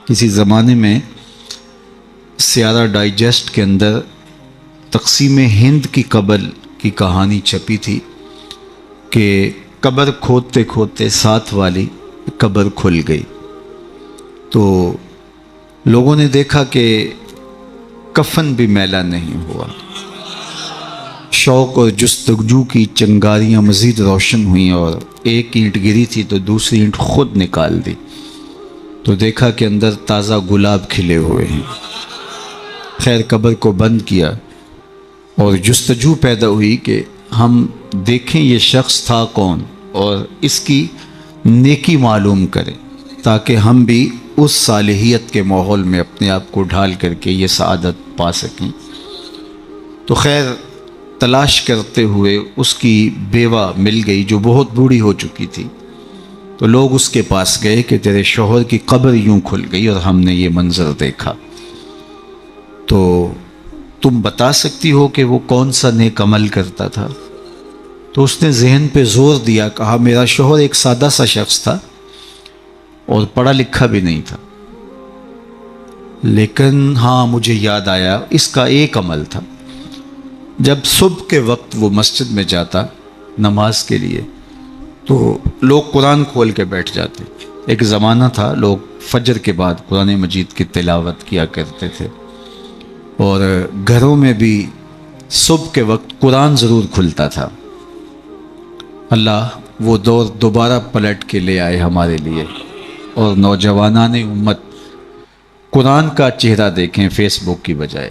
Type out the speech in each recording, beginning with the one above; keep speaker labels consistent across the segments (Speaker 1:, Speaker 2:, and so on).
Speaker 1: کسی زمانے میں سیارہ ڈائجسٹ کے اندر تقسیم ہند کی قبر کی کہانی چھپی تھی کہ قبر کھودتے کھودتے ساتھ والی قبر کھل گئی، تو لوگوں نے دیکھا کہ کفن بھی میلا نہیں ہوا۔ شوق اور جستجو کی چنگاریاں مزید روشن ہوئیں اور ایک اینٹ گری تھی تو دوسری اینٹ خود نکال دی، تو دیکھا کہ اندر تازہ گلاب کھلے ہوئے ہیں۔ خیر قبر کو بند کیا اور جستجو پیدا ہوئی کہ ہم دیکھیں یہ شخص تھا کون اور اس کی نیکی معلوم کریں تاکہ ہم بھی اس صالحیت کے ماحول میں اپنے آپ کو ڈھال کر کے یہ سعادت پا سکیں۔ تو خیر تلاش کرتے ہوئے اس کی بیوہ مل گئی جو بہت بوڑھی ہو چکی تھی، تو لوگ اس کے پاس گئے کہ تیرے شوہر کی قبر یوں کھل گئی اور ہم نے یہ منظر دیکھا، تو تم بتا سکتی ہو کہ وہ کون سا نیک عمل کرتا تھا؟ تو اس نے ذہن پہ زور دیا، کہا میرا شوہر ایک سادہ سا شخص تھا اور پڑھا لکھا بھی نہیں تھا، لیکن ہاں مجھے یاد آیا اس کا ایک عمل تھا، جب صبح کے وقت وہ مسجد میں جاتا نماز کے لیے تو لوگ قرآن کھول کے بیٹھ جاتے۔ ایک زمانہ تھا لوگ فجر کے بعد قرآن مجید کی تلاوت کیا کرتے تھے، اور گھروں میں بھی صبح کے وقت قرآن ضرور کھلتا تھا۔ اللہ وہ دور دوبارہ پلٹ کے لے آئے ہمارے لیے، اور نوجوانان امت قرآن کا چہرہ دیکھیں فیس بک کی بجائے۔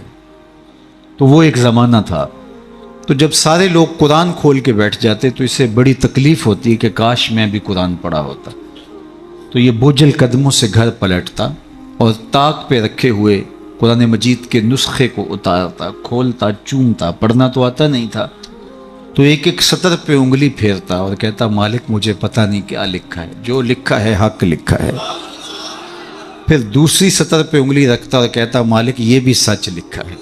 Speaker 1: تو وہ ایک زمانہ تھا، تو جب سارے لوگ قرآن کھول کے بیٹھ جاتے تو اسے بڑی تکلیف ہوتی ہے کہ کاش میں بھی قرآن پڑھا ہوتا، تو یہ بوجھل قدموں سے گھر پلٹتا اور طاق پہ رکھے ہوئے قرآن مجید کے نسخے کو اتارتا، کھولتا، چومتا، پڑھنا تو آتا نہیں تھا، تو ایک ایک سطر پہ انگلی پھیرتا اور کہتا مالک مجھے پتہ نہیں کیا لکھا ہے، جو لکھا ہے حق لکھا ہے۔ پھر دوسری سطر پہ انگلی رکھتا اور کہتا مالک یہ بھی سچ لکھا ہے۔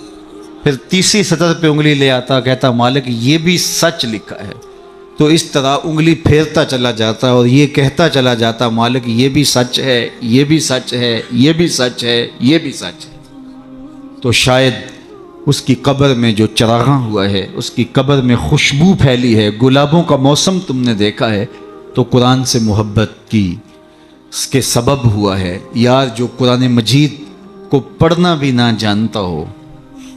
Speaker 1: پھر تیسری سطر پہ انگلی لے آتا، کہتا مالک یہ بھی سچ لکھا ہے۔ تو اس طرح انگلی پھیرتا چلا جاتا اور یہ کہتا چلا جاتا مالک یہ بھی سچ ہے، یہ بھی سچ ہے، یہ بھی سچ ہے، یہ بھی سچ ہے۔ تو شاید اس کی قبر میں جو چراغاں ہوا ہے، اس کی قبر میں خوشبو پھیلی ہے، گلابوں کا موسم تم نے دیکھا ہے، تو قرآن سے محبت کی اس کے سبب ہوا ہے۔ یار جو قرآن مجید کو پڑھنا بھی نہ جانتا ہو،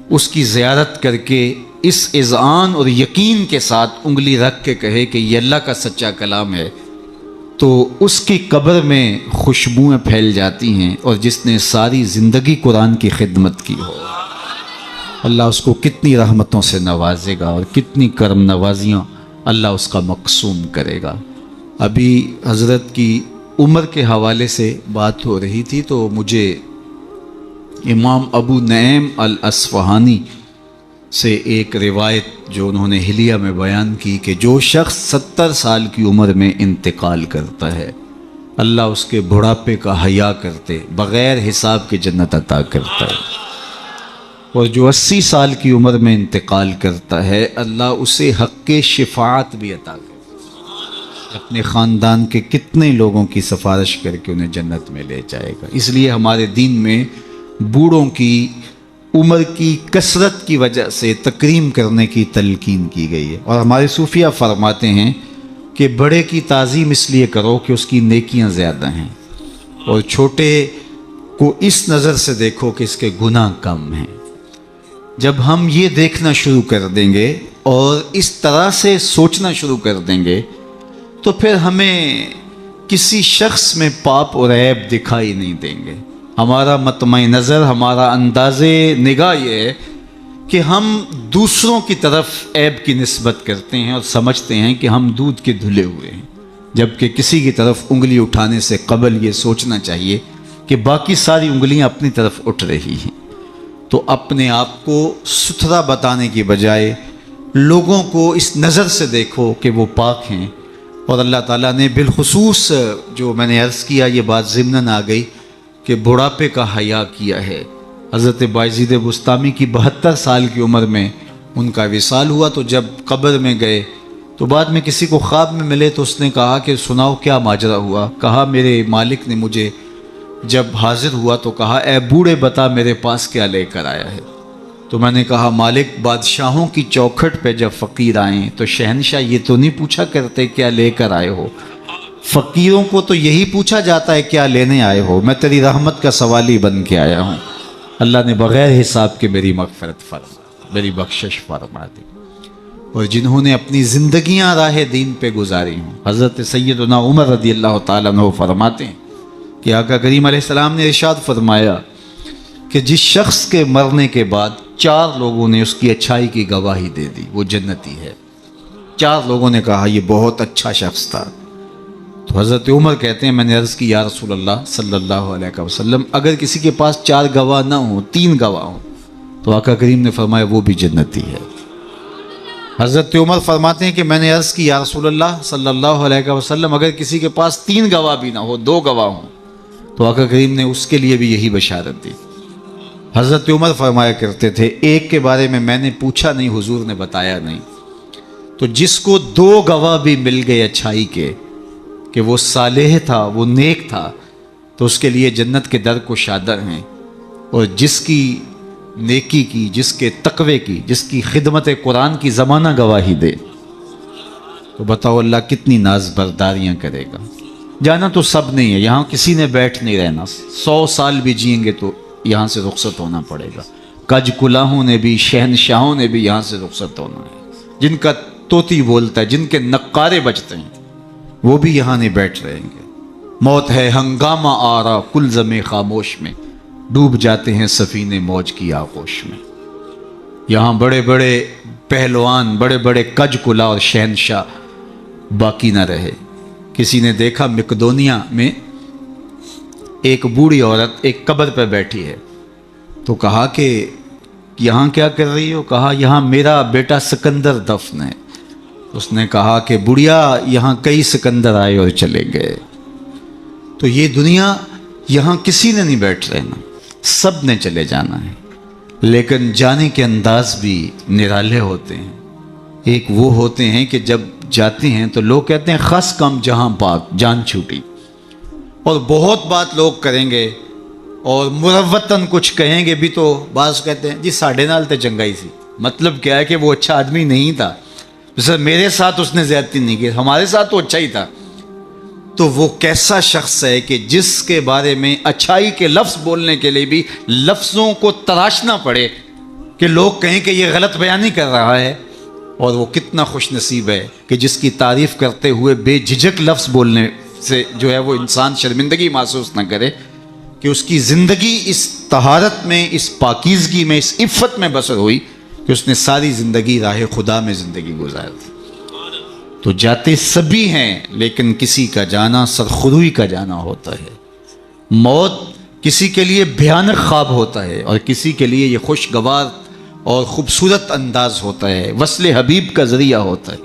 Speaker 1: اس کی زیارت کر کے اس اذعان اور یقین کے ساتھ انگلی رکھ کے کہے کہ یہ اللہ کا سچا کلام ہے، تو اس کی قبر میں خوشبوئیں پھیل جاتی ہیں، اور جس نے ساری زندگی قرآن کی خدمت کی ہو اللہ اس کو کتنی رحمتوں سے نوازے گا اور کتنی کرم نوازیاں اللہ اس کا مقسوم کرے گا۔ ابھی حضرت کی عمر کے حوالے سے بات ہو رہی تھی، تو مجھے امام ابو نعیم الاصفہانی سے ایک روایت جو انہوں نے حلیہ میں بیان کی کہ جو شخص 70 سال کی عمر میں انتقال کرتا ہے اللہ اس کے بڑھاپے کا حیا کرتے بغیر حساب کے جنت عطا کرتا ہے، اور جو 80 سال کی عمر میں انتقال کرتا ہے اللہ اسے حق شفاعت بھی عطا کرتا ہے، اپنے خاندان کے کتنے لوگوں کی سفارش کر کے انہیں جنت میں لے جائے گا۔ اس لیے ہمارے دین میں بوڑھوں کی عمر کی کثرت کی وجہ سے تکریم کرنے کی تلقین کی گئی ہے، اور ہمارے صوفیہ فرماتے ہیں کہ بڑے کی تعظیم اس لیے کرو کہ اس کی نیکیاں زیادہ ہیں، اور چھوٹے کو اس نظر سے دیکھو کہ اس کے گناہ کم ہیں۔ جب ہم یہ دیکھنا شروع کر دیں گے اور اس طرح سے سوچنا شروع کر دیں گے تو پھر ہمیں کسی شخص میں پاپ اور عیب دکھائی نہیں دیں گے۔ ہمارا مطمع نظر، ہمارا انداز نگاہ یہ ہے کہ ہم دوسروں کی طرف عیب کی نسبت کرتے ہیں اور سمجھتے ہیں کہ ہم دودھ کے دھلے ہوئے ہیں، جبکہ کسی کی طرف انگلی اٹھانے سے قبل یہ سوچنا چاہیے کہ باقی ساری انگلیاں اپنی طرف اٹھ رہی ہیں۔ تو اپنے آپ کو ستھرا بتانے کی بجائے لوگوں کو اس نظر سے دیکھو کہ وہ پاک ہیں، اور اللہ تعالیٰ نے بالخصوص جو میں نے عرض کیا یہ بات ضمناً آ گئی کہ بڑھاپے کا حیا کیا ہے۔ حضرت بایزید بسطامی کی 72 سال کی عمر میں ان کا وصال ہوا، تو جب قبر میں گئے تو بعد میں کسی کو خواب میں ملے تو اس نے کہا کہ سناؤ کیا ماجرا ہوا؟ کہا میرے مالک نے مجھے جب حاضر ہوا تو کہا اے بوڑھے بتا میرے پاس کیا لے کر آیا ہے؟ تو میں نے کہا مالک بادشاہوں کی چوکھٹ پہ جب فقیر آئیں تو شہنشاہ یہ تو نہیں پوچھا کرتے کیا لے کر آئے ہو، فقیروں کو تو یہی پوچھا جاتا ہے کیا لینے آئے ہو، میں تیری رحمت کا سوالی بن کے آیا ہوں۔ اللہ نے بغیر حساب کے میری مغفرت فرما، میری بخشش فرما دی۔ اور جنہوں نے اپنی زندگیاں راہ دین پہ گزاری ہوں، حضرت سیدنا عمر رضی اللہ تعالیٰ عنہ فرماتے ہیں کہ آقا کریم علیہ السلام نے ارشاد فرمایا کہ جس شخص کے مرنے کے بعد 4 لوگوں نے اس کی اچھائی کی گواہی دے دی وہ جنتی ہے۔ 4 لوگوں نے کہا یہ بہت اچھا شخص تھا۔ تو حضرت عمر کہتے ہیں میں نے عرض کی یا رسول اللہ صلی اللہ علیہ وسلم اگر کسی کے پاس 4 گواہ نہ ہوں 3 گواہ ہوں تو آقا کریم نے فرمایا وہ بھی جنتی ہے۔ حضرت عمر فرماتے ہیں کہ میں نے عرض کی یا رسول اللہ صلی اللہ علیہ وسلم اگر کسی کے پاس 3 گواہ بھی نہ ہو 2 گواہ ہوں تو آقا کریم نے اس کے لیے بھی یہی بشارت دی۔ حضرت عمر فرمایا کرتے تھے ایک کے بارے میں نے پوچھا نہیں حضور نے بتایا نہیں، تو جس کو 2 گواہ بھی مل گئے اچھائی کے کہ وہ صالح تھا وہ نیک تھا تو اس کے لیے جنت کے در کشادہ ہیں، اور جس کی نیکی کی، جس کے تقوی کی، جس کی خدمت قرآن کی زمانہ گواہی دے تو بتاؤ اللہ کتنی ناز برداریاں کرے گا۔ جانا تو سب نہیں ہے، یہاں کسی نے بیٹھ نہیں رہنا، 100 سال بھی جئیں گے تو یہاں سے رخصت ہونا پڑے گا۔ کج کلاہوں نے بھی شہنشاہوں نے بھی یہاں سے رخصت ہونا ہے، جن کا طوطی بولتا ہے، جن کے نقارے بجتے ہیں وہ بھی یہاں نہیں بیٹھ رہیں گے۔ موت ہے ہنگامہ آرا کلزم خاموش میں، ڈوب جاتے ہیں سفینے موج کی آغوش میں۔ یہاں بڑے بڑے پہلوان، بڑے بڑے کج کلا اور شہنشاہ باقی نہ رہے۔ کسی نے دیکھا مقدونیہ میں ایک بوڑھی عورت ایک قبر پہ بیٹھی ہے، تو کہا کہ یہاں کیا کر رہی ہو؟ کہا یہاں میرا بیٹا سکندر دفن ہے۔ اس نے کہا کہ بڑھیا یہاں کئی سکندر آئے اور چلے گئے، تو یہ دنیا یہاں کسی نے نہیں بیٹھ رہنا، سب نے چلے جانا ہے، لیکن جانے کے انداز بھی نرالے ہوتے ہیں۔ ایک وہ ہوتے ہیں کہ جب جاتے ہیں تو لوگ کہتے ہیں خس کم جہاں پاک جان چھوٹی، اور بہت بات لوگ کریں گے اور مروتاً کچھ کہیں گے بھی، تو بعض کہتے ہیں جی ساڑھے نال تے چنگائی سی، مطلب کیا ہے کہ وہ اچھا آدمی نہیں تھا، سر میرے ساتھ اس نے زیادتی نہیں کی، ہمارے ساتھ تو اچھا ہی تھا۔ تو وہ کیسا شخص ہے کہ جس کے بارے میں اچھائی کے لفظ بولنے کے لیے بھی لفظوں کو تراشنا پڑے کہ لوگ کہیں کہ یہ غلط بیانی کر رہا ہے، اور وہ کتنا خوش نصیب ہے کہ جس کی تعریف کرتے ہوئے بے جھجک لفظ بولنے سے جو ہے وہ انسان شرمندگی محسوس نہ کرے کہ اس کی زندگی اس طہارت میں، اس پاکیزگی میں، اس عفت میں بسر ہوئی کہ اس نے ساری زندگی راہ خدا میں زندگی گزار دی۔ تو جاتے سبھی ہیں لیکن کسی کا جانا سرخروئی کا جانا ہوتا ہے۔ موت کسی کے لیے بھیانک خواب ہوتا ہے اور کسی کے لیے یہ خوشگوار اور خوبصورت انداز ہوتا ہے، وصل حبیب کا ذریعہ ہوتا ہے۔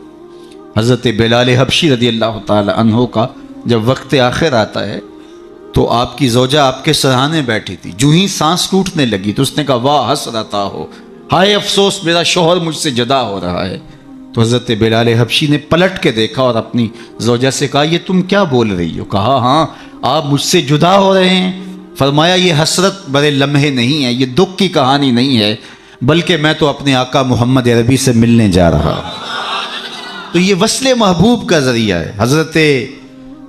Speaker 1: حضرت بلال حبشی رضی اللہ تعالی عنہ کا جب وقت آخر آتا ہے تو آپ کی زوجہ آپ کے سرہانے بیٹھی تھی، جو ہی سانس ٹوٹنے لگی تو اس نے کہا واہ حسرتا ہو، ہائے افسوس میرا شوہر مجھ سے جدا ہو رہا ہے۔ تو حضرت بلال حبشی نے پلٹ کے دیکھا اور اپنی زوجہ سے کہا یہ تم کیا بول رہی ہو؟ کہا ہاں آپ مجھ سے جدا ہو رہے ہیں۔ فرمایا یہ حسرت برے لمحے نہیں ہے، یہ دکھ کی کہانی نہیں ہے، بلکہ میں تو اپنے آقا محمد عربی سے ملنے جا رہا ہوں۔ تو یہ وصل محبوب کا ذریعہ ہے۔ حضرت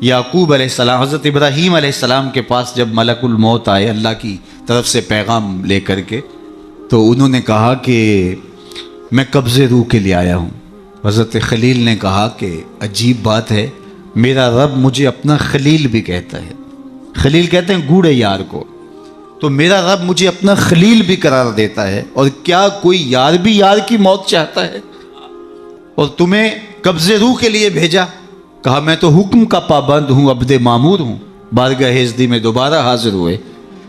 Speaker 1: یعقوب علیہ السلام، حضرت ابراہیم علیہ السلام کے پاس جب ملک الموت آئے اللہ کی طرف سے پیغام لے کر کے، تو انہوں نے کہا کہ میں قبض روح کے لیے آیا ہوں۔ حضرت خلیل نے کہا کہ عجیب بات ہے، میرا رب مجھے اپنا خلیل بھی کہتا ہے، خلیل کہتے ہیں گوڑے یار کو، تو میرا رب مجھے اپنا خلیل بھی قرار دیتا ہے، اور کیا کوئی یار بھی یار کی موت چاہتا ہے؟ اور تمہیں قبض روح کے لیے بھیجا؟ کہا میں تو حکم کا پابند ہوں، عبد معمور ہوں، بارگاہ ہزدی میں دوبارہ حاضر ہوئے،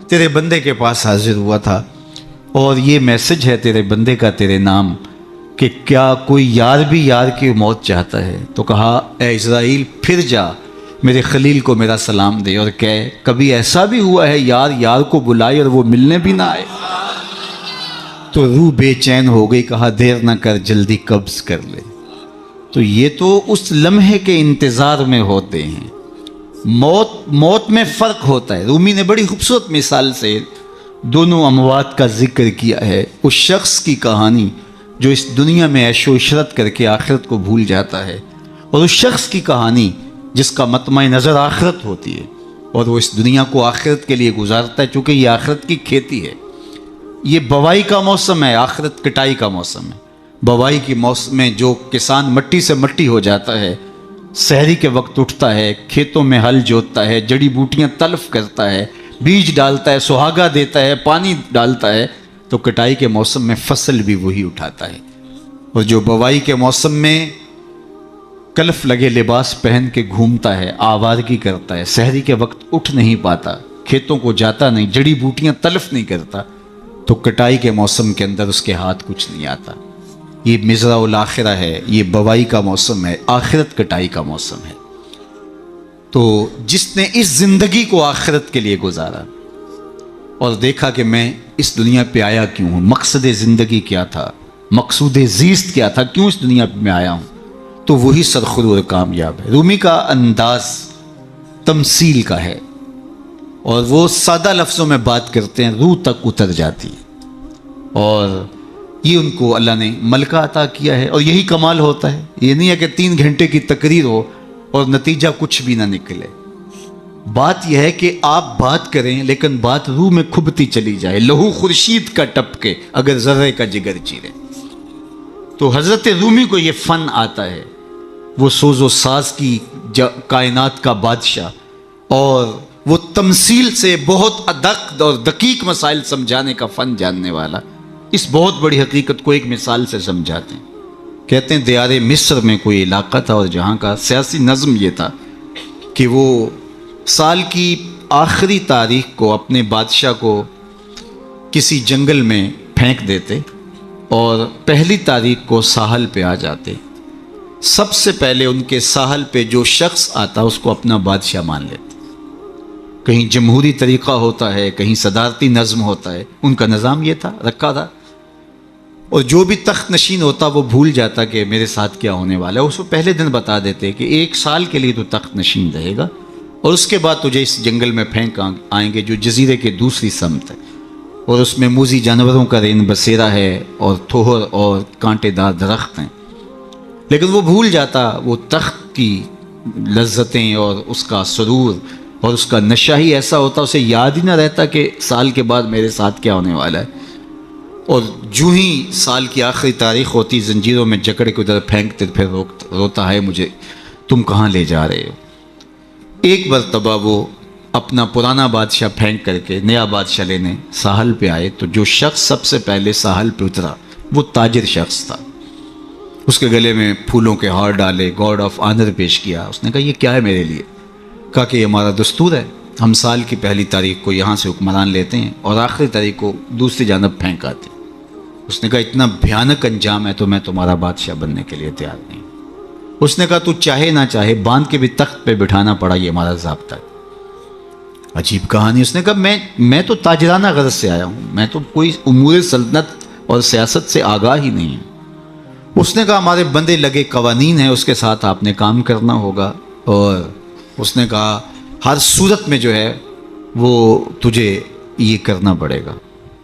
Speaker 1: تیرے بندے کے پاس حاضر ہوا تھا، اور یہ میسج ہے تیرے بندے کا تیرے نام کہ کیا کوئی یار بھی یار کی موت چاہتا ہے؟ تو کہا اے اسرائیل پھر جا میرے خلیل کو میرا سلام دے اور کہے کبھی ایسا بھی ہوا ہے یار یار کو بلائے اور وہ ملنے بھی نہ آئے؟ تو روح بے چین ہو گئی، کہا دیر نہ کر جلدی قبض کر لے۔ تو یہ تو اس لمحے کے انتظار میں ہوتے ہیں، موت میں فرق ہوتا ہے. رومی نے بڑی خوبصورت مثال سے دونوں اموات کا ذکر کیا ہے. اس شخص کی کہانی جو اس دنیا میں عیش و عشرت کر کے آخرت کو بھول جاتا ہے، اور اس شخص کی کہانی جس کا مطمع نظر آخرت ہوتی ہے اور وہ اس دنیا کو آخرت کے لیے گزارتا ہے، چونکہ یہ آخرت کی کھیتی ہے. یہ بوائی کا موسم ہے، آخرت کٹائی کا موسم ہے. بوائی کے موسم میں جو کسان مٹی سے مٹی ہو جاتا ہے، سحری کے وقت اٹھتا ہے، کھیتوں میں ہل جوتتا ہے، جڑی بوٹیاں تلف کرتا ہے، بیج ڈالتا ہے، سہاگا دیتا ہے، پانی ڈالتا ہے، تو کٹائی کے موسم میں فصل بھی وہی اٹھاتا ہے. اور جو بوائی کے موسم میں کلف لگے لباس پہن کے گھومتا ہے، آوارگی کرتا ہے، سحری کے وقت اٹھ نہیں پاتا، کھیتوں کو جاتا نہیں، جڑی بوٹیاں تلف نہیں کرتا، تو کٹائی کے موسم کے اندر اس کے ہاتھ کچھ نہیں آتا. یہ مزرع الاخرہ ہے، یہ بوائی کا موسم ہے، آخرت کٹائی کا موسم ہے. تو جس نے اس زندگی کو آخرت کے لیے گزارا اور دیکھا کہ میں اس دنیا پہ آیا کیوں ہوں، مقصد زندگی کیا تھا، مقصود زیست کیا تھا، کیوں اس دنیا پہ میں آیا ہوں، تو وہی سرخرو اور کامیاب ہے. رومی کا انداز تمثیل کا ہے اور وہ سادہ لفظوں میں بات کرتے ہیں، روح تک اتر جاتی ہے. اور یہ ان کو اللہ نے ملکہ عطا کیا ہے. اور یہی کمال ہوتا ہے. یہ نہیں ہے کہ 3 گھنٹے کی تقریر ہو اور نتیجہ کچھ بھی نہ نکلے. بات یہ ہے کہ آپ بات کریں لیکن بات روح میں کھبتی چلی جائے، لہو خورشید کا ٹپکے اگر ذرے کا جگر چیرے. تو حضرت رومی کو یہ فن آتا ہے. وہ سوز و ساز کی کائنات کا بادشاہ، اور وہ تمثیل سے بہت ادق اور دقیق مسائل سمجھانے کا فن جاننے والا اس بہت بڑی حقیقت کو ایک مثال سے سمجھاتے ہیں. کہتے ہیں دیار مصر میں کوئی علاقہ تھا اور جہاں کا سیاسی نظم یہ تھا کہ وہ سال کی آخری تاریخ کو اپنے بادشاہ کو کسی جنگل میں پھینک دیتے اور پہلی تاریخ کو ساحل پہ آ جاتے. سب سے پہلے ان کے ساحل پہ جو شخص آتا اس کو اپنا بادشاہ مان لیتے. کہیں جمہوری طریقہ ہوتا ہے، کہیں صدارتی نظم ہوتا ہے، ان کا نظام یہ تھا رکھا تھا. اور جو بھی تخت نشین ہوتا وہ بھول جاتا کہ میرے ساتھ کیا ہونے والا ہے. اس کو پہلے دن بتا دیتے کہ 1 سال کے لیے تو تخت نشین رہے گا اور اس کے بعد تجھے اس جنگل میں پھینک آئیں گے جو جزیرے کے دوسری سمت ہے، اور اس میں موذی جانوروں کا رین بسیرا ہے اور تھوہر اور کانٹے دار درخت ہیں. لیکن وہ بھول جاتا وہ تخت کی لذتیں اور اس کا سرور اور اس کا نشہ ہی ایسا ہوتا، اسے یاد ہی نہ رہتا کہ سال کے بعد میرے ساتھ کیا ہونے والا ہے. اور جو ہی سال کی آخری تاریخ ہوتی زنجیروں میں جکڑ کے ادھر پھینکتے پھر روتا ہے مجھے تم کہاں لے جا رہے ہو. ایک مرتبہ وہ اپنا پرانا بادشاہ پھینک کر کے نیا بادشاہ لینے ساحل پہ آئے تو جو شخص سب سے پہلے ساحل پہ اترا وہ تاجر شخص تھا. اس کے گلے میں پھولوں کے ہار ڈالے، گارڈ آف آنر پیش کیا. اس نے کہا یہ کیا ہے میرے لیے؟ کہا کہ یہ ہمارا دستور ہے، ہم سال کی پہلی تاریخ کو یہاں سے حکمران لیتے ہیں اور آخری تاریخ کو دوسری جانب پھینک آتے ہیں. اس نے کہا اتنا بھیانک انجام ہے تو میں تمہارا بادشاہ بننے کے لیے تیار نہیں. اس نے کہا تو چاہے نہ چاہے باندھ کے بھی تخت پہ بٹھانا پڑا، یہ ہمارا ضابطہ ہے. عجیب کہانی. اس نے کہا میں تو تاجرانہ غرض سے آیا ہوں، میں تو کوئی امور سلطنت اور سیاست سے آگاہ ہی نہیں ہوں. اس نے کہا ہمارے بندے لگے قوانین ہیں، اس کے ساتھ آپ نے کام کرنا ہوگا. اور اس نے کہا ہر صورت میں جو ہے وہ تجھے یہ کرنا پڑے گا.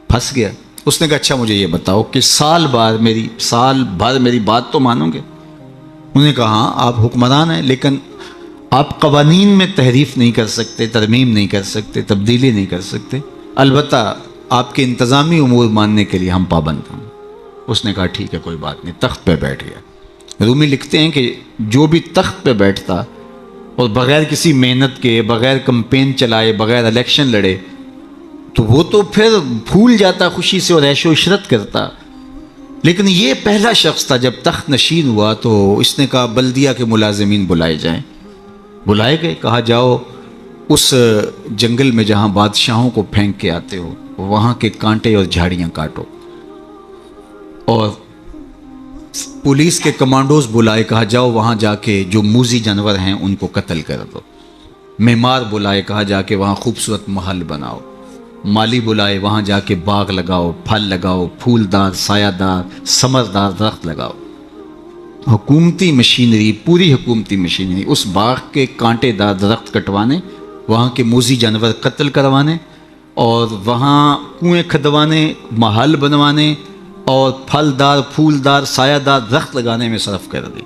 Speaker 1: پھنس گیا. اس نے کہا اچھا مجھے یہ بتاؤ کہ سال بھر میری بات تو مانو گے؟ انہوں نے کہا ہاں آپ حکمران ہیں لیکن آپ قوانین میں تحریف نہیں کر سکتے، ترمیم نہیں کر سکتے، تبدیلی نہیں کر سکتے. البتہ آپ کے انتظامی امور ماننے کے لیے ہم پابند ہیں. اس نے کہا ٹھیک ہے کوئی بات نہیں. تخت پہ بیٹھ گیا. رومی لکھتے ہیں کہ جو بھی تخت پہ بیٹھتا اور بغیر کسی محنت کے، بغیر کمپین چلائے، بغیر الیکشن لڑے تو وہ تو پھر بھول جاتا خوشی سے اور عیش و عشرت کرتا. لیکن یہ پہلا شخص تھا جب تخت نشین ہوا تو اس نے کہا بلدیہ کے ملازمین بلائے جائیں. بلائے گئے. کہا جاؤ اس جنگل میں جہاں بادشاہوں کو پھینک کے آتے ہو وہاں کے کانٹے اور جھاڑیاں کاٹو. اور پولیس کے کمانڈوز بلائے. کہا جاؤ وہاں جا کے جو موذی جانور ہیں ان کو قتل کر دو. معمار بلائے. کہا جا کے وہاں خوبصورت محل بناؤ. مالی بلائے. وہاں جا کے باغ لگاؤ، پھل لگاؤ، پھولدار، سایہ دار، ثمردار درخت لگاؤ. حکومتی مشینری، پوری حکومتی مشینری اس باغ کے کانٹے دار درخت کٹوانے، وہاں کے موذی جانور قتل کروانے، اور وہاں کنویں کھدوانے، محل بنوانے اور پھلدار پھولدار سایہ دار درخت لگانے میں صرف کر دی۔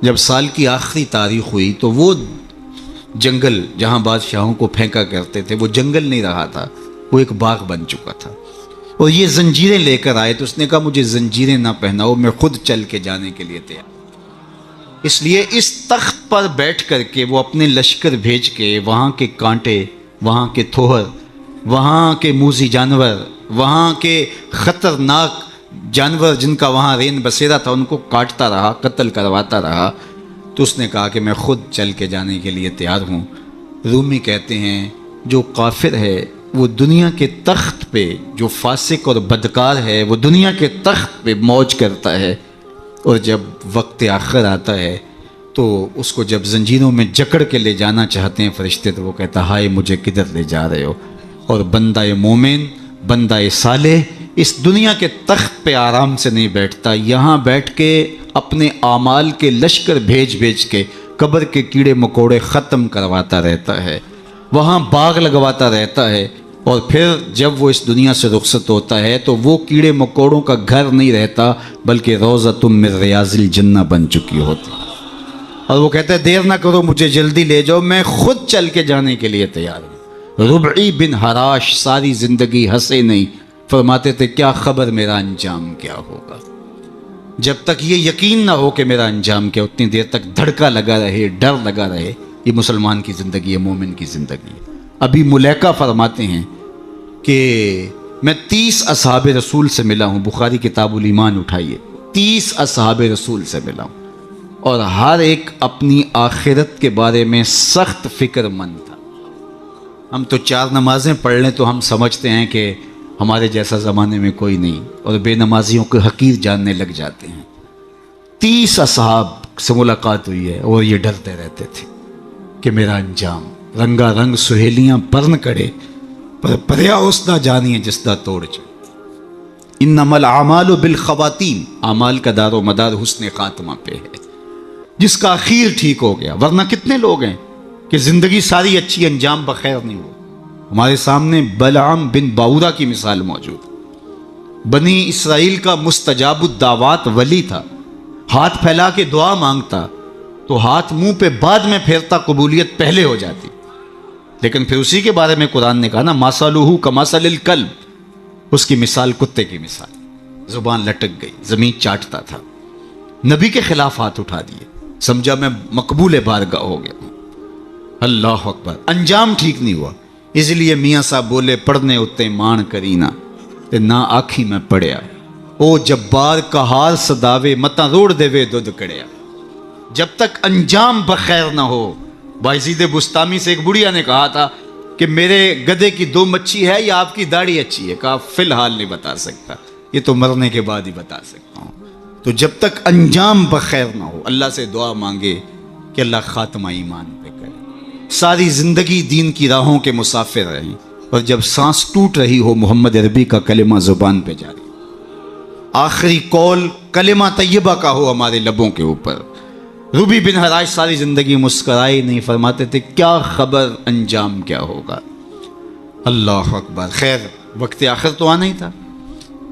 Speaker 1: جب سال کی آخری تاریخ ہوئی تو وہ جنگل جہاں بادشاہوں کو پھینکا کرتے تھے وہ جنگل نہیں رہا تھا، وہ ایک باغ بن چکا تھا۔ اور یہ زنجیریں لے کر آئے تو اس نے کہا مجھے زنجیریں نہ پہناؤ، میں خود چل کے جانے کے لیے تیار۔ اس لیے اس تخت پر بیٹھ کر کے وہ اپنے لشکر بھیج کے وہاں کے کانٹے، وہاں کے تھوہر، وہاں کے موذی جانور، وہاں کے خطرناک جانور جن کا وہاں رین بسیرا تھا ان کو کاٹتا رہا، قتل کرواتا رہا۔ تو اس نے کہا کہ میں خود چل کے جانے کے لیے تیار ہوں۔ رومی کہتے ہیں جو کافر ہے وہ دنیا کے تخت پہ، جو فاسق اور بدکار ہے وہ دنیا کے تخت پہ موج کرتا ہے، اور جب وقت آخر آتا ہے تو اس کو جب زنجیروں میں جکڑ کے لے جانا چاہتے ہیں فرشتے تو وہ کہتا ہائے مجھے کدھر لے جا رہے ہو۔ اور بندہ مومن، بندہ صالح اس دنیا کے تخت پہ آرام سے نہیں بیٹھتا، یہاں بیٹھ کے اپنے اعمال کے لشکر بھیج بھیج کے قبر کے کیڑے مکوڑے ختم کرواتا رہتا ہے، وہاں باغ لگواتا رہتا ہے، اور پھر جب وہ اس دنیا سے رخصت ہوتا ہے تو وہ کیڑے مکوڑوں کا گھر نہیں رہتا بلکہ روضۃ من ریاض الجنہ بن چکی ہوتی۔ اور وہ کہتا ہے دیر نہ کرو مجھے جلدی لے جاؤ، میں خود چل کے جانے کے لیے تیار ہوں۔ ربعی بن حراش ساری زندگی ہنسے نہیں، فرماتے تھے کیا خبر میرا انجام کیا ہوگا۔ جب تک یہ یقین نہ ہو کہ میرا انجام کیا، اتنی دیر تک دھڑکا لگا رہے، ڈر لگا رہے۔ یہ مسلمان کی زندگی ہے، مومن کی زندگی ہے۔ ابھی ملیکہ فرماتے ہیں کہ میں 30 اصحاب رسول سے ملا ہوں، بخاری کتاب الایمان اٹھائیے، 30 اصحاب رسول سے ملا ہوں، اور ہر ایک اپنی آخرت کے بارے میں سخت فکر مند تھا۔ ہم تو 4 نمازیں پڑھ لیں تو ہم سمجھتے ہیں کہ ہمارے جیسا زمانے میں کوئی نہیں، اور بے نمازیوں کو حقیر جاننے لگ جاتے ہیں۔ 30 اصحاب سے ملاقات ہوئی ہے اور یہ ڈرتے رہتے تھے کہ میرا انجام، رنگا رنگ سہیلیاں پرن کڑے پر پریا اس نہ جانیے جس دا توڑ چے۔ انما الاعمال بالخواتیم، اعمال کا دار و مدار حسن خاتمہ پہ ہے، جس کا اخیر ٹھیک ہو گیا۔ ورنہ کتنے لوگ ہیں کہ زندگی ساری اچھی، انجام بخیر نہیں ہو۔ ہمارے سامنے بلعام بن باورا کی مثال موجود، بنی اسرائیل کا مستجاب الدعوات ولی تھا، ہاتھ پھیلا کے دعا مانگتا تو ہاتھ منہ پہ بعد میں پھیرتا، قبولیت پہلے ہو جاتی۔ لیکن پھر اسی کے بارے میں قرآن نے کہا نا مَثَلُهُ كَمَثَلِ الْكَلْبِ، اس کی مثال کتے کی مثال، زبان لٹک گئی، زمین چاٹتا تھا، نبی کے خلاف ہاتھ اٹھا دیے، سمجھا میں مقبول بارگاہ ہو گیا۔ اللہ اکبر، انجام ٹھیک نہیں ہوا۔ اس لیے میاں صاحب بولے پڑھنے اتے مان کرینا تے نہ آکھی میں پڑھیا، او جبار کہار صداوے متا روڑ دے وے دودھ کڑیا۔ جب تک انجام بخیر نہ ہو، بایزید بستامی سے ایک بڑھیا نے کہا تھا کہ میرے گدھے کی 2 مچھی ہے یا آپ کی داڑھی اچھی ہے؟ کہا فی الحال نہیں بتا سکتا، یہ تو مرنے کے بعد ہی بتا سکتا ہوں۔ تو جب تک انجام بخیر نہ ہو اللہ سے دعا مانگے کہ اللہ خاتمہ ایمان پہ کرے، ساری زندگی دین کی راہوں کے مسافر رہیں، اور جب سانس ٹوٹ رہی ہو محمد عربی کا کلمہ زبان پہ جاری، آخری قول کلمہ طیبہ کا ہو ہمارے لبوں کے اوپر۔ ربی بن حراش ساری زندگی مسکرائے نہیں، فرماتے تھے کیا خبر انجام کیا ہوگا۔ اللہ اکبر، خیر وقت آخر تو آنا ہی تھا۔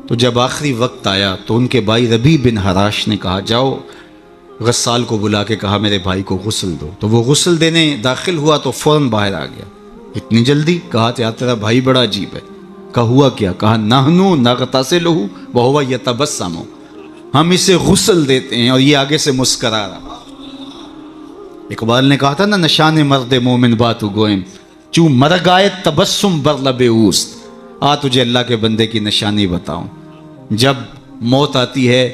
Speaker 1: تو جب آخری وقت آیا تو ان کے بھائی ربی بن حراش نے کہا جاؤ، غسال کو بلا کے کہا میرے بھائی کو غسل دو۔ تو وہ غسل دینے داخل ہوا تو فوراً باہر آ گیا۔ اتنی جلدی؟ کہا یار تیرا بھائی بڑا عجیب ہے۔ کہا ہوا کیا؟ کہا نحنو نغتسلہ وہو یتبسم، ہم اسے غسل دیتے ہیں اور یہ آگے سے مسکرا رہا۔ اقبال نے کہا تھا نا نشان مرد مومن باتو گوئم، چوں مرگ آئے تبسم بر لب اوست، آ تجھے اللہ کے بندے کی نشانی بتاؤں، جب موت آتی ہے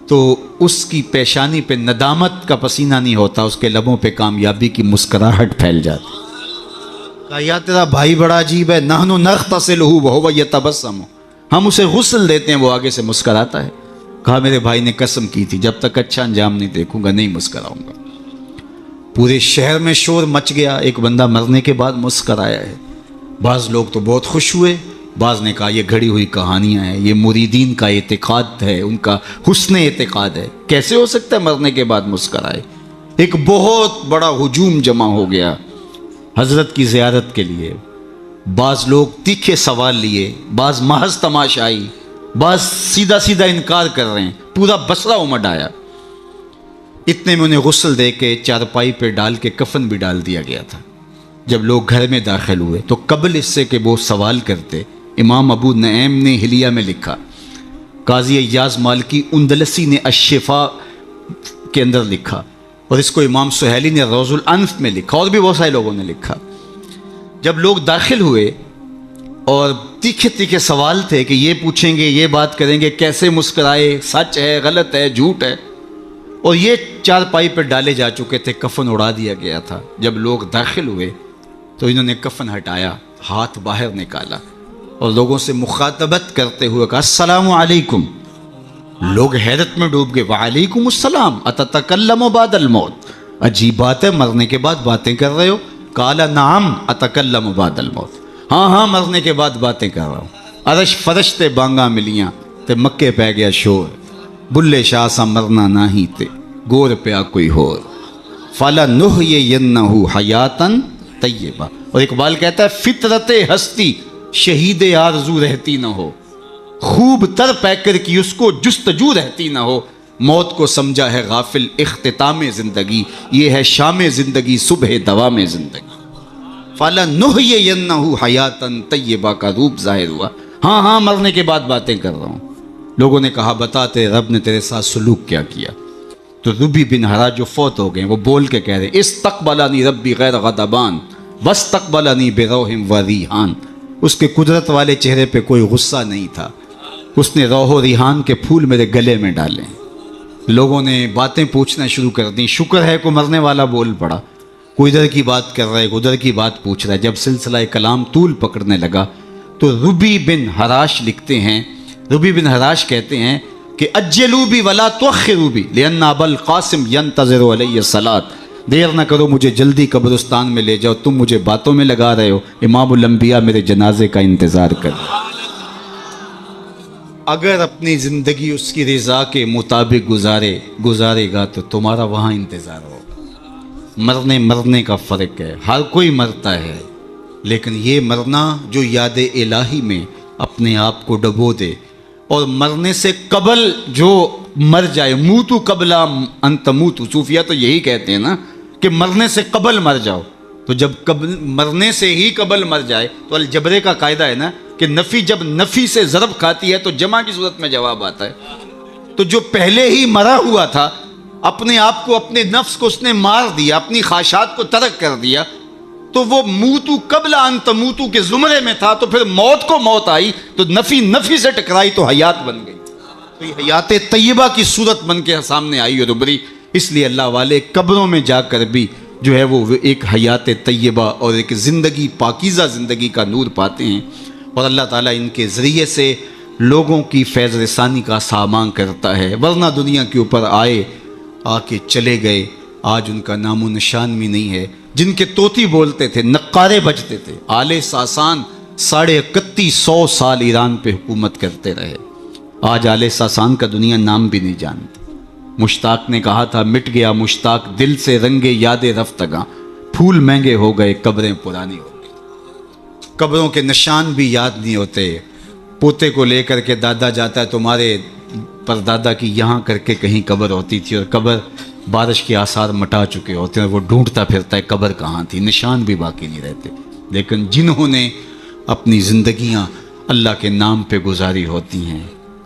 Speaker 1: تو اس کی پیشانی پہ ندامت کا پسینہ نہیں ہوتا، اس کے لبوں پہ کامیابی کی مسکراہٹ پھیل جاتی۔ کہا یا تیرا بھائی بڑا عجیب ہے، نحنو نغتسلہ وہو یتبسم، ہم اسے غسل دیتے ہیں وہ آگے سے مسکراتا ہے۔ کہا میرے بھائی نے قسم کی تھی جب تک اچھا انجام نہیں دیکھوں گا نہیں مسکراؤں گا۔ پورے شہر میں شور مچ گیا، ایک بندہ مرنے کے بعد مسکرایا ہے۔ بعض لوگ تو بہت خوش ہوئے، بعض نے کہا یہ گھڑی ہوئی کہانیاں ہیں، یہ مریدین کا اعتقاد ہے، ان کا حسن اعتقاد ہے، کیسے ہو سکتا ہے مرنے کے بعد مسکرائے۔ ایک بہت بڑا ہجوم جمع ہو گیا حضرت کی زیارت کے لیے، بعض لوگ تیکھے سوال لیے، بعض محض تماشائی، بعض سیدھا سیدھا انکار کر رہے ہیں، پورا بصرہ امڈ آیا۔ اتنے میں انہیں غسل دے کے چارپائی پہ ڈال کے کفن بھی ڈال دیا گیا تھا۔ جب لوگ گھر میں داخل ہوئے تو قبل اس سے کہ وہ سوال کرتے، امام ابو نعیم نے حلیہ میں لکھا، قاضی ایاز مالکی اندلسی نے الشفاء کے اندر لکھا، اور اس کو امام سہیلی نے روض الانف میں لکھا، اور بھی بہت سارے لوگوں نے لکھا۔ جب لوگ داخل ہوئے اور تیکھے تیکھے سوال تھے کہ یہ پوچھیں گے، یہ بات کریں گے، کیسے مسکرائے، سچ ہے، غلط ہے، جھوٹ ہے، اور یہ چارپائی پہ ڈالے جا چکے تھے، کفن اڑا دیا گیا تھا۔ جب لوگ داخل ہوئے تو انہوں نے کفن ہٹایا، ہاتھ باہر نکالا اور لوگوں سے مخاطبت کرتے ہوئے کہا السلام علیکم۔ لوگ حیرت میں ڈوب گئے، وعلیکم السلام اتتکلم بعد الموت، عجیب بات ہے، مرنے کے بعد باتیں کر رہے ہو؟ قال نعم اتکلم بعد الموت، ہاں ہاں مرنے کے بعد باتیں کر رہا ہوں۔ عرش فرش تے بانگاں ملیاں تے مکے پہ گیا شور، بلے شاہ سا مرنا نہ ہی تے گور پیا کوئی ہور، فَلَنُحْيِيَنَّهُ حَيَاتًا طیبہ۔ اور اقبال کہتا ہے فطرت ہستی شہید آرزو رہتی نہ ہو، خوب تر پیکر کی اس کو جستجو رہتی نہ ہو، موت کو سمجھا ہے غافل اختتام زندگی، یہ ہے شام زندگی صبح دوام زندگی۔ فَلَنُحْيِيَنَّهُ حَيَاتًا طیبہ کا روپ ظاہر ہوا، ہاں ہاں مرنے کے بعد باتیں کر رہا ہوں۔ لوگوں نے کہا بتا تیرے رب نے تیرے ساتھ سلوک کیا کیا؟ تو ربی بن ہرا جو فوت ہو گئے وہ بول کے کہہ رہے استقبلنی ربی غیر غضبان واستقبلنی بروح و ریحان، اس کے قدرت والے چہرے پہ کوئی غصہ نہیں تھا، اس نے روح و ریحان کے پھول میرے گلے میں ڈالے۔ لوگوں نے باتیں پوچھنا شروع کر دیں، شکر ہے کوئی مرنے والا بول پڑا، کوئی ادھر کی بات کر رہا ہے، ادھر کی بات پوچھ رہا ہے۔ جب سلسلہ کلام طول پکڑنے لگا تو ربی بن ہراش لکھتے ہیں، ربی بن ہراش کہتے ہیں کہ اجلوا بی ولا تؤخروا بی لان ابا القاسم ينتظر علی الصلاۃ، دیر نہ کرو مجھے جلدی قبرستان میں لے جاؤ، تم مجھے باتوں میں لگا رہے ہو، امام الانبیاء میرے جنازے کا انتظار کر رہے۔ اگر اپنی زندگی اس کی رضا کے مطابق گزارے گا تو تمہارا وہاں انتظار ہوگا۔ مرنے کا فرق ہے، ہر کوئی مرتا ہے، لیکن یہ مرنا جو یاد الہی میں اپنے آپ کو ڈبو دے، اور مرنے سے قبل جو مر جائے، موتو قبل ان تموتو، صوفیہ تو یہی کہتے ہیں نا کہ مرنے سے قبل مر جاؤ، تو جب مرنے سے ہی قبل مر جائے تو الجبرے کا قاعدہ ہے نا کہ نفی جب نفی سے ضرب کھاتی ہے تو جمع کی صورت میں جواب آتا ہے۔ تو جو پہلے ہی مرا ہوا تھا، اپنے آپ کو، اپنے نفس کو اس نے مار دیا، اپنی خواہشات کو ترک کر دیا، تو وہ موتو قبل ان تموتو کے زمرے میں تھا، تو پھر موت کو موت آئی تو نفی سے ٹکرائی تو حیات بن گئی، تو یہ حیات طیبہ کی صورت بن کے سامنے آئی اور ابھری۔ اس لیے اللہ والے قبروں میں جا کر بھی جو ہے وہ ایک حیات طیبہ اور ایک زندگی، پاکیزہ زندگی کا نور پاتے ہیں، اور اللہ تعالیٰ ان کے ذریعے سے لوگوں کی فیض رسانی کا سامان کرتا ہے، ورنہ دنیا کے اوپر آئے، آ کے چلے گئے، آج ان کا نام و نشان بھی نہیں ہے۔ جن کے طوطی بولتے تھے، نقارے بجتے تھے، آل ساسان 3150 سال ایران پہ حکومت کرتے رہے، آج آل ساسان کا دنیا نام بھی نہیں جانتی۔ مشتاق نے کہا تھا مٹ گیا مشتاق دل سے رنگے یاد رفتگاں، پھول مہنگے ہو گئے قبریں پرانی ہو گئی۔ قبروں کے نشان بھی یاد نہیں ہوتے۔ پوتے کو لے کر کے دادا جاتا ہے، تمہارے پردادا کی یہاں کر کے کہیں قبر ہوتی تھی، اور قبر بارش کے آثار مٹا چکے ہوتے ہیں، وہ ڈھونڈتا پھرتا ہے قبر کہاں تھی، نشان بھی باقی نہیں رہتے۔ لیکن جنہوں نے اپنی زندگیاں اللہ کے نام پہ گزاری ہوتی ہیں،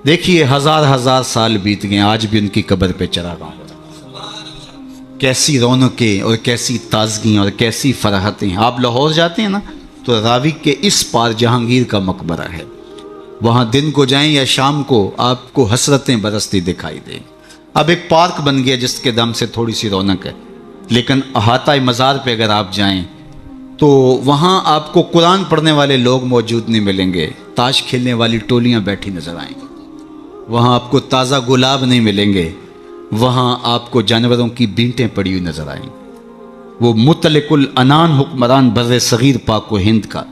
Speaker 1: دیکھیے ہزار سال بیت گئے، آج بھی ان کی قبر پہ چراغاں ہو رہا ہے۔ کیسی رونقیں اور کیسی تازگیاں اور کیسی فرحتیں۔ آپ لاہور جاتے ہیں نا تو راوی کے اس پار جہانگیر کا مقبرہ ہے، وہاں دن کو جائیں یا شام کو آپ کو حسرتیں برستی دکھائی دیں۔ اب ایک پارک بن گیا جس کے دم سے تھوڑی سی رونق ہے، لیکن احاطہ مزار پہ اگر آپ جائیں تو وہاں آپ کو قرآن پڑھنے والے لوگ موجود نہیں ملیں گے، تاش کھیلنے والی ٹولیاں بیٹھی نظر آئیں گی، وہاں آپ کو تازہ گلاب نہیں ملیں گے، وہاں آپ کو جانوروں کی بینٹیں پڑی ہوئی نظر آئیں گی۔ وہ مطلق العنان حکمران بر صغیر پاک و ہند کا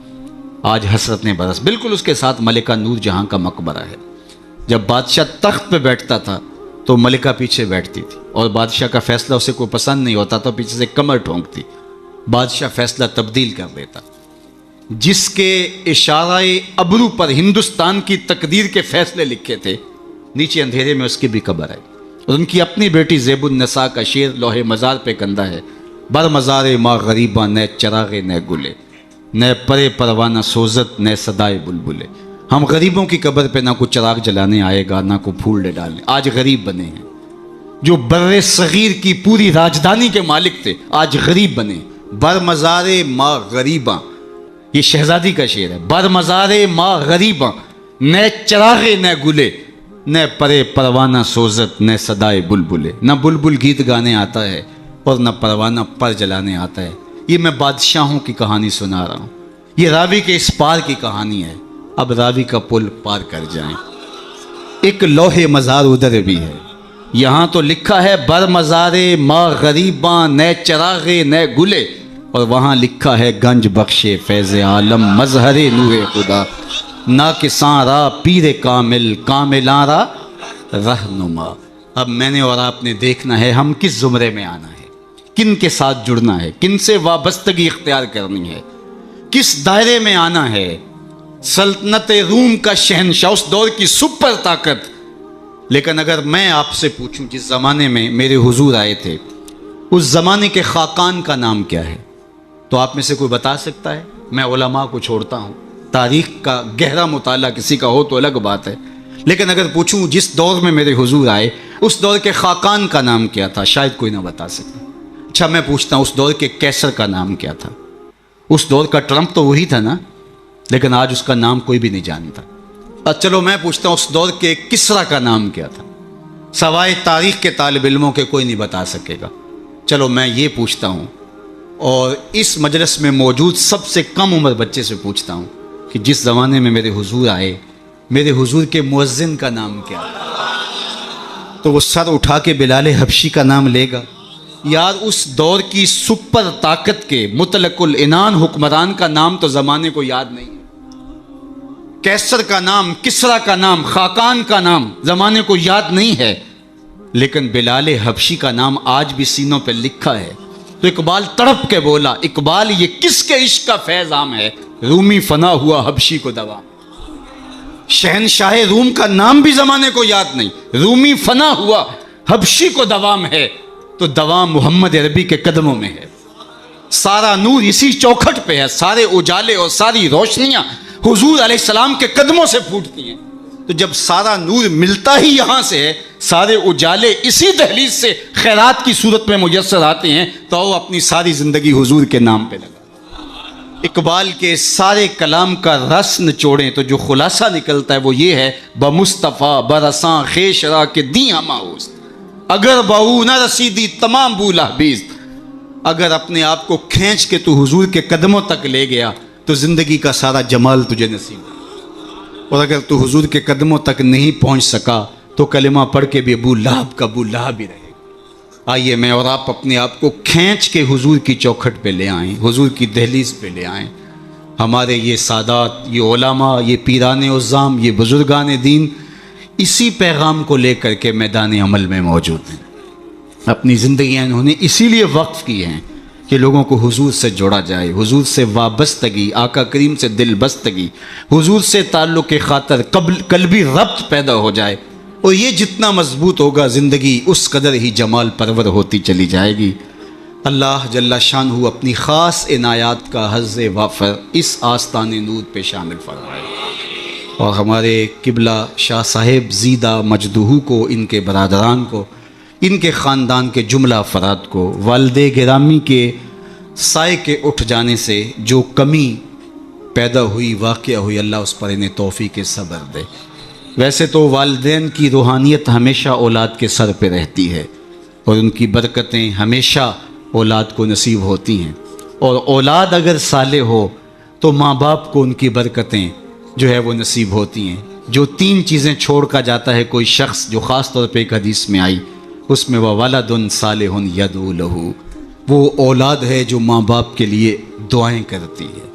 Speaker 1: آج حسرت نے برس. بالکل اس کے ساتھ ملکہ نور جہاں کا مقبرہ ہے. جب بادشاہ تخت پہ بیٹھتا تھا تو ملکہ پیچھے بیٹھتی تھی، اور بادشاہ کا فیصلہ اسے کوئی پسند نہیں ہوتا تو پیچھے سے کمر ٹھونکتی، بادشاہ فیصلہ تبدیل کر دیتا. جس کے اشارہ ابرو پر ہندوستان کی تقدیر کے فیصلے لکھے تھے، نیچے اندھیرے میں اس کی بھی قبر ہے. اور ان کی اپنی بیٹی زیب النساء کا شعر لوح مزار پہ کندہ ہے: بر مزار ماں غریباں نہ چراغے نہ گلے، نہ پرے پروانہ سوزت نہ صدائے بلبلے. ہم غریبوں کی قبر پہ نہ کوئی چراغ جلانے آئے گا، نہ کوئی پھول ڈالنے. آج غریب بنے ہیں. جو بر صغیر کی پوری راجدھانی کے مالک تھے آج غریب بنے. بر مزار ماں غریباں، یہ شہزادی کا شعر ہے. بر مزار ماں غریباں نہ چراغے نہ گلے، نہ پرے پروانہ سوزت نہ صدائے بلبلے. نہ بلبل گیت گانے آتا ہے اور نہ پروانہ پر جلانے آتا ہے. یہ میں بادشاہوں کی کہانی سنا رہا ہوں. یہ راوی کے اس پار کی کہانی ہے. اب راوی کا پل پار کر جائیں. ایک لوح مزار ادھر بھی ہے. یہاں تو لکھا ہے بر مزار ماں غریباں نہ چراغے نہ گلے، اور وہاں لکھا ہے گنج بخش فیض عالم مظہر نور خدا، نا کساں را پیر کامل کاملاں را رہنما. اب میں نے اور آپ نے دیکھنا ہے ہم کس زمرے میں آنا ہے، کن کے ساتھ جڑنا ہے، کن سے وابستگی اختیار کرنی ہے، کس دائرے میں آنا ہے. سلطنت روم کا شہنشاہ، اس دور کی سپر طاقت. لیکن اگر میں آپ سے پوچھوں جس زمانے میں میرے حضور آئے تھے اس زمانے کے خاقان کا نام کیا ہے، تو آپ میں سے کوئی بتا سکتا ہے؟ میں علماء کو چھوڑتا ہوں، تاریخ کا گہرا مطالعہ کسی کا ہو تو الگ بات ہے. لیکن اگر پوچھوں جس دور میں میرے حضور آئے اس دور کے خاقان کا نام کیا تھا، شاید کوئی نہ بتا سکتا. اچھا میں پوچھتا ہوں اس دور کے کیسر کا نام کیا تھا؟ اس دور کا ٹرمپ تو وہی تھا نا، لیکن آج اس کا نام کوئی بھی نہیں جانتا. چلو میں پوچھتا ہوں اس دور کے کسرا کا نام کیا تھا؟ سوائے تاریخ کے طالب علموں کے کوئی نہیں بتا سکے گا. چلو میں یہ پوچھتا ہوں، اور اس مجلس میں موجود سب سے کم عمر بچے سے پوچھتا ہوں کہ جس زمانے میں میرے حضور آئے میرے حضور کے مؤذن کا نام کیا ہے؟ تو وہ سر اٹھا کے بلال حبشی کا نام لے گا. یار اس دور کی سپر طاقت کے مطلق العنان حکمران کا نام تو زمانے کو یاد نہیں ہے. کیسر کا نام، کسرا کا نام، خاقان کا نام زمانے کو یاد نہیں ہے، لیکن بلال حبشی کا نام آج بھی سینوں پہ لکھا ہے. تو اقبال تڑپ کے بولا، اقبال یہ کس کے عشق کا فیض عام ہے؟ رومی فنا ہوا حبشی کو دوا. شہنشاہ روم کا نام بھی زمانے کو یاد نہیں، رومی فنا ہوا حبشی کو دوام ہے. تو دوام محمد عربی کے قدموں میں ہے. سارا نور اسی چوکھٹ پہ ہے، سارے اجالے اور ساری روشنیاں حضور علیہ السلام کے قدموں سے پھوٹتی ہیں. تو جب سارا نور ملتا ہی یہاں سے ہے، سارے اجالے اسی دہلیز سے خیرات کی صورت میں میسر آتے ہیں، تو وہ اپنی ساری زندگی حضور کے نام پہ لگا. اقبال کے سارے کلام کا رس نچوڑیں تو جو خلاصہ نکلتا ہے وہ یہ ہے: بمصطفیٰ برساں خیش را کے دی ہماؤست، اگر بہو نہ رسیدی تمام بولا بیز. اگر اپنے آپ کو کھینچ کے تو حضور کے قدموں تک لے گیا تو زندگی کا سارا جمال تجھے نصیب ہے. اور اگر تو حضور کے قدموں تک نہیں پہنچ سکا تو کلمہ پڑھ کے بھی ابو لہب کا ابو لہب ہی رہے گا. آئیے میں اور آپ اپنے آپ کو کھینچ کے حضور کی چوکھٹ پہ لے آئیں، حضور کی دہلیز پہ لے آئیں. ہمارے یہ سادات، یہ علماء، یہ پیران عظام، یہ بزرگان دین اسی پیغام کو لے کر کے میدان عمل میں موجود ہیں. اپنی زندگیاں انہوں نے اسی لیے وقف کی ہیں کہ لوگوں کو حضور سے جوڑا جائے، حضور سے وابستگی، آقا کریم سے دل بستگی، حضور سے تعلق خاطر قلبی ربط پیدا ہو جائے. اور یہ جتنا مضبوط ہوگا زندگی اس قدر ہی جمال پرور ہوتی چلی جائے گی. اللہ جل شانہ اپنی خاص عنایات کا حظ وافر اس آستان نور پہ شامل فرمائے، اور ہمارے قبلہ شاہ صاحب زیدہ مجدہو کو، ان کے برادران کو، ان کے خاندان کے جملہ افراد کو والد گرامی کے سائے کے اٹھ جانے سے جو کمی پیدا ہوئی، واقعہ ہوئی، اللہ اس پر انہیں توفیق صبر دے. ویسے تو والدین کی روحانیت ہمیشہ اولاد کے سر پہ رہتی ہے، اور ان کی برکتیں ہمیشہ اولاد کو نصیب ہوتی ہیں. اور اولاد اگر صالح ہو تو ماں باپ کو ان کی برکتیں جو ہے وہ نصیب ہوتی ہیں. جو 3 چیزیں چھوڑ کر جاتا ہے کوئی شخص، جو خاص طور پہ ایک حدیث میں آئی، اس میں وَوَلَدٌ صَالِحٌ يَدْعُو لَهُ، وہ اولاد ہے جو ماں باپ کے لیے دعائیں کرتی ہے.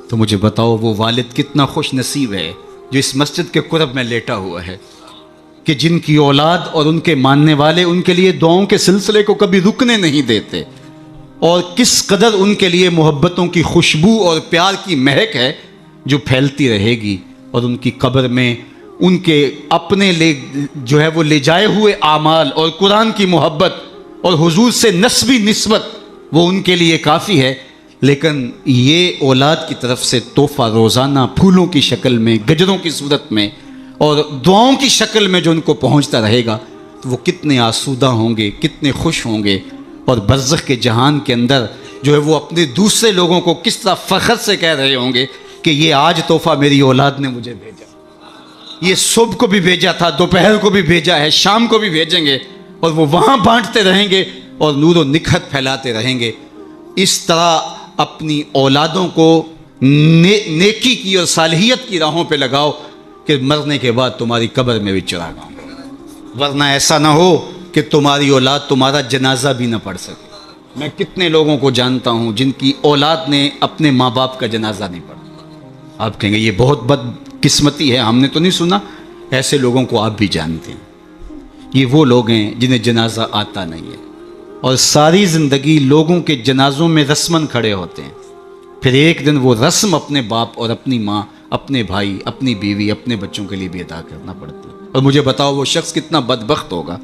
Speaker 1: تو مجھے بتاؤ وہ والد کتنا خوش نصیب ہے جو اس مسجد کے قرب میں لیٹا ہوا ہے، کہ جن کی اولاد اور ان کے ماننے والے ان کے لیے دعاؤں کے سلسلے کو کبھی رکنے نہیں دیتے، اور کس قدر ان کے لیے محبتوں کی خوشبو اور پیار کی مہک ہے جو پھیلتی رہے گی، اور ان کی قبر میں ان کے اپنے جو ہے وہ لے جائے ہوئے اعمال اور قرآن کی محبت اور حضور سے نسبی نسبت وہ ان کے لیے کافی ہے۔ لیکن یہ اولاد کی طرف سے تحفہ روزانہ پھولوں کی شکل میں، گجروں کی صورت میں اور دعاؤں کی شکل میں جو ان کو پہنچتا رہے گا، تو وہ کتنے آسودہ ہوں گے، کتنے خوش ہوں گے، اور برزخ کے جہان کے اندر جو ہے وہ اپنے دوسرے لوگوں کو کس طرح فخر سے کہہ رہے ہوں گے کہ یہ آج تحفہ میری اولاد نے مجھے بھیجا، یہ صبح کو بھی بھیجا تھا، دوپہر کو بھی بھیجا ہے، شام کو بھی بھیجیں گے، اور وہ وہاں بانٹتے رہیں گے اور نور و نکھت پھیلاتے رہیں گے۔ اس طرح اپنی اولادوں کو نیکی کی اور صالحیت کی راہوں پہ لگاؤ کہ مرنے کے بعد تمہاری قبر میں بھی چراغ ہوں، ورنہ ایسا نہ ہو کہ تمہاری اولاد تمہارا جنازہ بھی نہ پڑھ سکے۔ میں کتنے لوگوں کو جانتا ہوں جن کی اولاد نے اپنے ماں باپ کا جنازہ نہیں پڑھا۔ آپ کہیں گے یہ بہت بد قسمتی ہے، ہم نے تو نہیں سنا۔ ایسے لوگوں کو آپ بھی جانتے ہیں، یہ وہ لوگ ہیں جنہیں جنازہ آتا نہیں ہے، اور ساری زندگی لوگوں کے جنازوں میں رسماً کھڑے ہوتے ہیں، پھر ایک دن وہ رسم اپنے باپ اور اپنی ماں، اپنے بھائی، اپنی بیوی، اپنے بچوں کے لیے بھی ادا کرنا پڑتی ہے۔ اور مجھے بتاؤ وہ شخص کتنا بدبخت ہوگا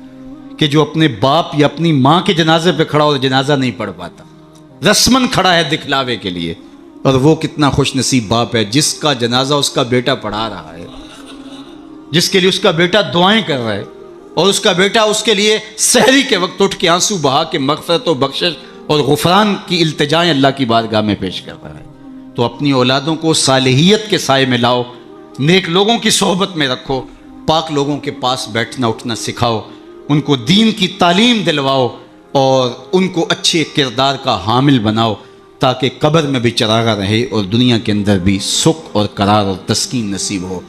Speaker 1: کہ جو اپنے باپ یا اپنی ماں کے جنازے پہ کھڑا ہو جنازہ نہیں پڑھ پاتا، رسماً کھڑا ہے دکھلاوے کے لیے، اور وہ کتنا خوش نصیب باپ ہے جس کا جنازہ اس کا بیٹا پڑھا رہا ہے، جس کے لیے اس کا بیٹا دعائیں کر رہا ہے، اور اس کا بیٹا اس کے لیے سحری کے وقت اٹھ کے آنسو بہا کے مغفرت و بخشش اور غفران کی التجائیں اللہ کی بارگاہ میں پیش کر رہا ہے۔ تو اپنی اولادوں کو صالحیت کے سائے میں لاؤ، نیک لوگوں کی صحبت میں رکھو، پاک لوگوں کے پاس بیٹھنا اٹھنا سکھاؤ، ان کو دین کی تعلیم دلواؤ، اور ان کو اچھے کردار کا حامل بناؤ، تاکہ قبر میں بھی چراغا رہے اور دنیا کے اندر بھی سکھ اور قرار اور تسکین نصیب ہو۔